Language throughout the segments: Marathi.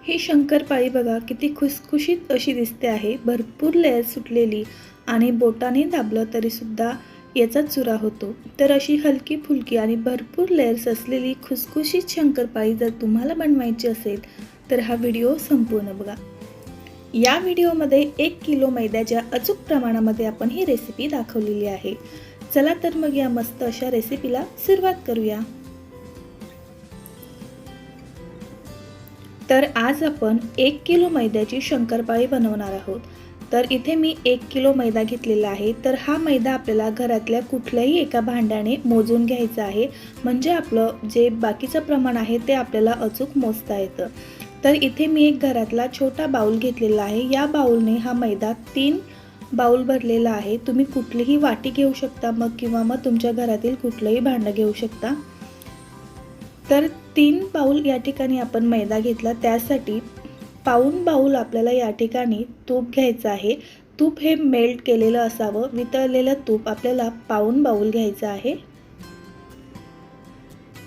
ही शंकरपाळी बघा किती खुसखुशीत अशी दिसते आहे. भरपूर लेयर सुटलेली आणि बोटाने दाबलं तरीसुद्धा याचा चुरा होतो. तर अशी हलकी फुलकी आणि भरपूर लेयर्स असलेली खुसखुशीत शंकरपाळी जर तुम्हाला बनवायची असेल तर हा व्हिडिओ संपूर्ण बघा. या व्हिडिओमध्ये 1 किलो मैद्याच्या अचूक प्रमाणामध्ये आपण ही रेसिपी दाखवलेली आहे. चला तर मग या मस्त अशा रेसिपीला सुरुवात करूया. तर आज आपण 1 किलो मैद्याची शंकरपाळी बनवणार आहोत. तर इथे मी 1 किलो मैदा घेतलेला आहे. तर हा मैदा आपल्याला घरातल्या कुठल्याही एका भांड्याने मोजून घ्यायचा आहे, म्हणजे आपलं जे बाकीचं प्रमाण आहे ते आपल्याला अचूक मोजता येतं. तर इथे मी एक घरातला छोटा बाउल घेतलेला आहे. या बाउलने हा मैदा 3 बाउल भरलेला आहे. तुम्ही कुठलीही वाटी घेऊ शकता किंवा मग तुमच्या घरातील कुठलंही भांडं घेऊ शकता. तर 3 बाउल या ठिकाणी आपण मैदा घेतला. त्यासाठी पाऊण बाउल आपल्याला या ठिकाणी तूप घ्यायचं आहे. तूप हे मेल्ट केलेलं असावं. वितळलेलं तूप आपल्याला पाऊण बाउल घ्यायचं आहे.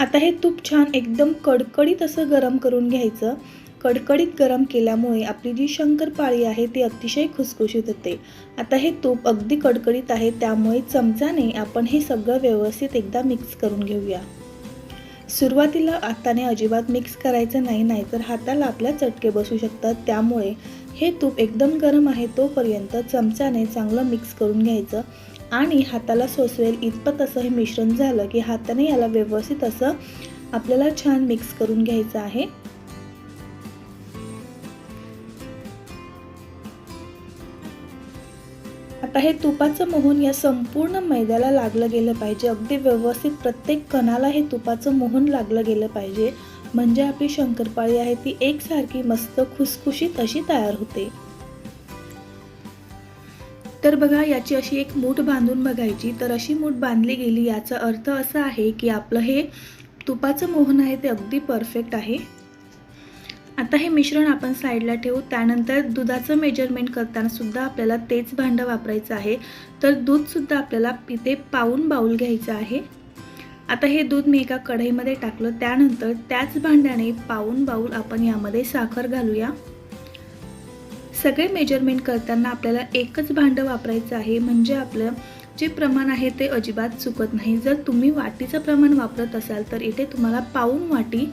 आता हे तूप छान एकदम कडकडीत असं गरम करून घ्यायचं. कडकडीत गरम केल्यामुळे आपली जी शंकरपाळी आहे ती अतिशय खुसखुशीत होते. आता हे तूप अगदी कडकडीत आहे, त्यामुळे चमच्याने आपण हे सगळं व्यवस्थित एकदा मिक्स करून घेऊया. सुरुवातीला हाताने अजिबात मिक्स करायचं नाही, नाहीतर हाताला आपल्या चटके बसू शकतात. त्यामुळे हे तूप एकदम गरम आहे तोपर्यंत चमच्याने चांगलं मिक्स करून घ्यायचं आणि हाताला सोसवेल इतपत असं हे मिश्रण झालं की हाताने याला व्यवस्थित असं आपल्याला छान मिक्स करून घ्यायचं आहे. आता हे तुपाचं मोहन या संपूर्ण मैद्याला लागलं गेलं पाहिजे. अगदी व्यवस्थित प्रत्येक कणाला हे तुपाचं मोहन लागलं गेलं पाहिजे, म्हणजे आपली शंकरपाळी आहे ती एकसारखी मस्त खुसखुशीत अशी तयार होते. तर बघा, याची अशी एक मूठ बांधून बघायची. तर अशी मूठ बांधली गेली याचा अर्थ असा आहे की आपलं हे तुपाचं मोहन आहे ते अगदी परफेक्ट आहे. आता हे मिश्रण आपण साईडला ठेवू. त्यानंतर दुधाचं मेजरमेंट करताना सुद्धा आपल्याला तेच भांडं वापरायचं आहे. तर दूधसुद्धा आपल्याला इथे पाऊण बाउल घ्यायचं आहे. आता हे दूध मी एका कढईमध्ये टाकलं. त्यानंतर त्याच भांड्याने पाऊण बाउल आपण यामध्ये साखर घालूया. सगळे मेजरमेंट करताना आपल्याला एकच भांडं वापरायचं आहे, म्हणजे आपलं जे प्रमाण आहे ते अजिबात चुकत नाही. जर तुम्ही वाटीचं प्रमाण वापरत असाल तर इथे तुम्हाला पाऊण वाटी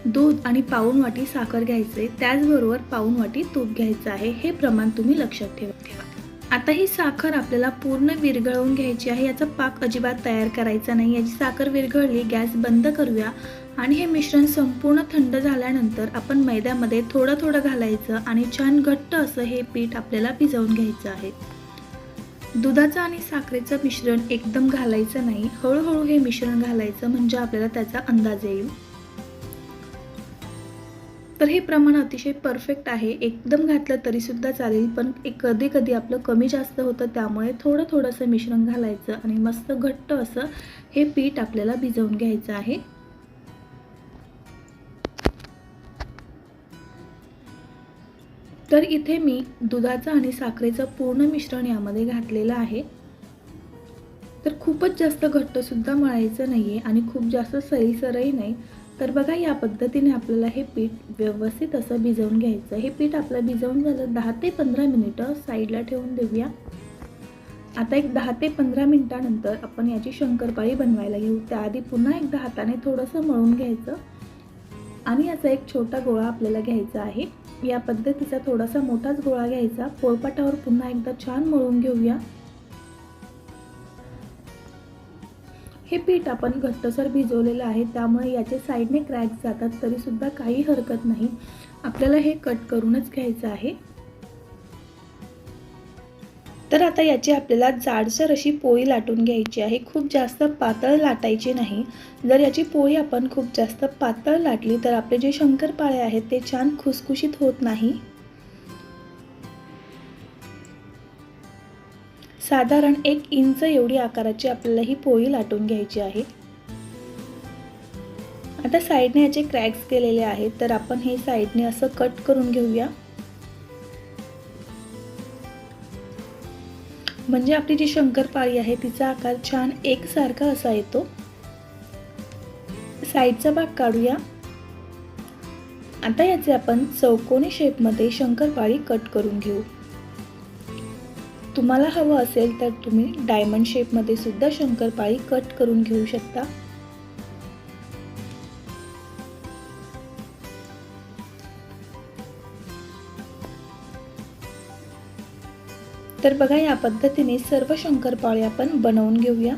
दूध आणि पाऊण वाटी साखर घ्यायचे, त्याचबरोबर पाऊण वाटी तूप घ्यायचं आहे. हे प्रमाण तुम्ही लक्षात ठेवा. आता ही साखर आपल्याला पूर्ण विरघळवून घ्यायची आहे. याचा पाक अजिबात तयार करायचा नाही. याची साखर विरघळली, गॅस बंद करूया आणि हे मिश्रण संपूर्ण थंड झाल्यानंतर आपण मैद्यामध्ये थोडं थोडं घालायचं आणि छान घट्ट असं हे पीठ आपल्याला भिजवून घ्यायचं आहे. दुधाचं आणि साखरेचं मिश्रण एकदम घालायचं नाही, हळूहळू हे मिश्रण घालायचं, म्हणजे आपल्याला त्याचा अंदाज येईल. तर हे प्रमाण अतिशय परफेक्ट आहे. एकदम घातलं तरीसुद्धा चालेल, पण कधी कधी आपलं कमी जास्त होतं, त्यामुळे थोडं थोडंसं मिश्रण घालायचं आणि मस्त घट्ट असं हे पीठ आपल्याला भिजवून घ्यायचं आहे. तर इथे मी दुधाचं आणि साखरेचं पूर्ण मिश्रण यामध्ये घातलेलं आहे. तर खूपच जास्त घट्टसुद्धा मळायचं नाही आहे आणि खूप जास्त सैलसरही नाही. तर बघा, या पद्धतीने आपल्याला हे पीठ व्यवस्थित असं भिजवून घ्यायचं. हे पीठ आपलं भिजवून झालं 10 ते 15 मिनिटं साईडला ठेवून देऊया. आता एक 10 ते 15 मिनिटानंतर आपण याची शंकरपाळी बनवायला घेऊ. त्याआधी पुन्हा एकदा हाताने थोडंसं मळून घ्यायचं आणि याचा एक छोटा गोळा आपल्याला घ्यायचा आहे. या पद्धतीचा थोडासा मोठाच गोळा घ्यायचा. पोळपाटावर पुन्हा एकदा छान मळून घेऊया. हे पीठ आपण घट्टसर भिजवलेलं आहे, त्यामुळे याचे साईडने क्रॅक्स जातात तरीसुद्धा काही हरकत नाही. आपल्याला हे कट करूनच घ्यायचं आहे. तर आता याची आपल्याला जाडसर अशी पोळी लाटून घ्यायची आहे. खूप जास्त पातळ लाटायची नाही. जर याची पोळी आपण खूप जास्त पातळ लाटली तर आपले जे शंकरपाळे आहेत ते छान खुसखुशीत होत नाही. साधारण 1 इंच एवढी आकाराची आपल्याला ही पोळी लाटून घ्यायची आहे. आता साईडने याचे क्रॅक्स केलेले आहेत, तर आपण हे साईडने असं कट करून घेऊया, म्हणजे आपली जी शंकरपाळी आहे तिचा आकार छान एकसारखा असा येतो. साईडचा भाग काढूया. आता याचे आपण चौकोनी शेपमध्ये शंकरपाळी कट करून घेऊ. तुम्हाला हवं असेल तर तुम्ही डायमंड शेपमध्ये सुद्धा शंकरपाळी कट करून घेऊ शकता. तर बघा, या पद्धतीने सर्व शंकरपाळी आपण बनवून घेऊया.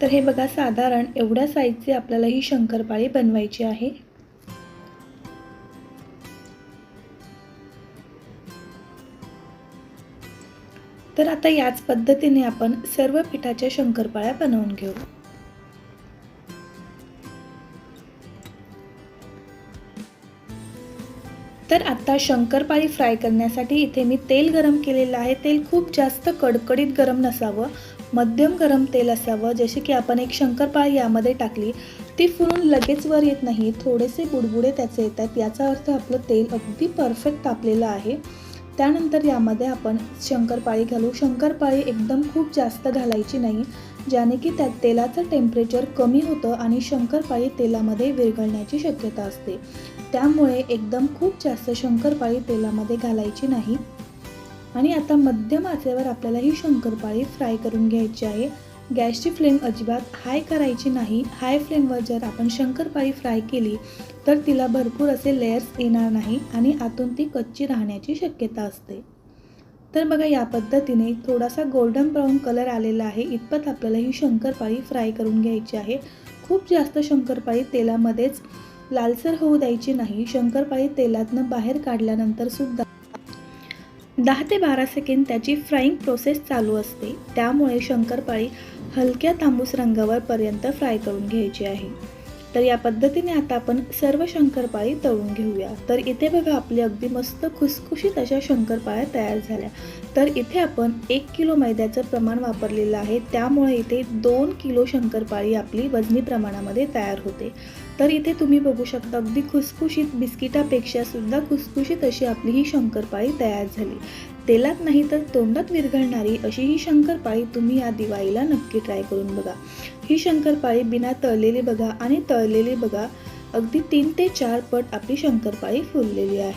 तर हे बघा, साधारण एवढ्या साईजची आपल्याला ही शंकरपाळी बनवायची आहे. तर आता याच पद्धतीने आपण सर्व पिठाच्या शंकरपाळ्या बनवून घेऊ. तर आता शंकरपाळी फ्राय करण्यासाठी इथे मी तेल गरम केलेलं आहे. तेल खूप जास्त कडकडीत गरम नसावं, मध्यम गरम तेल असावं. जसे की आपण एक शंकरपाळी यामध्ये टाकली, ती फुलून लगेच वर येत नाही, थोडेसे बुडबुडे त्याचे येतात. याचा अर्थ आपलं तेल अगदी परफेक्ट तापलेलं आहे. त्यानंतर यामध्ये आपण शंकरपाळी घालू. शंकरपाळी एकदम खूप जास्त घालायची नाही, ज्याने की त्या तेलाचं टेम्परेचर कमी होतं आणि शंकरपाळी तेलामध्ये विरघळण्याची शक्यता असते. त्यामुळे एकदम खूप जास्त शंकरपाळी तेलामध्ये घालायची नाही. आणि आता मध्यम आचेवर आपल्याला ही शंकरपाळी फ्राय करून घ्यायची आहे. गॅसची फ्लेम अजिबात हाय करायची नाही. हाय फ्लेमवर जर आपण शंकरपाळी फ्राय केली तर तिला भरपूर असे लेयर्स येणार नाही आणि आतून ती कच्ची राहण्याची शक्यता असते. तर बघा, या पद्धतीने थोडासा गोल्डन ब्राऊन कलर आलेला आहे, इतपत आपल्याला ही शंकरपाळी फ्राय करून घ्यायची आहे. खूप जास्त शंकरपाळी तेलामध्येच लालसर होऊ द्यायची नाही. शंकरपाळी तेलातनं बाहेर काढल्यानंतर सुद्धा 10 ते 12 सेकंद त्याची फ्राईंग प्रोसेस चालू असते. त्यामुळे शंकरपाळी हलक्या तांबूस रंगावर पर्यंत फ्राय करून घ्यायची आहे. तर या पद्धतीने आता आपण सर्व शंकरपाळी तळून घेऊया. तर इथे बघा, आपली अगदी मस्त खुसखुशीत अशा शंकरपाळ्या तयार झाल्या. तर इथे आपण 1 किलो मैद्याचं प्रमाण वापरलेलं आहे, त्यामुळे इथे 2 किलो शंकरपाळी आपली वजनी प्रमाणामध्ये तयार होते. तर इथे तुम्ही बघू शकता, अगदी खुसखुशीत, बिस्किटापेक्षा सुद्धा खुसखुशीत अशी आपली ही शंकरपाळी तयार झाली. तेलात नाही तर तोंडात विरघळणारी अशी ही शंकरपाळी तुम्ही या दिवाळीला नक्की ट्राय करून बघा. ही शंकरपाळी बिना तळलेली बघा आणि तळलेली बघा, अगदी 3 ते 4 पट आपली शंकरपाळी फुललेली आहे.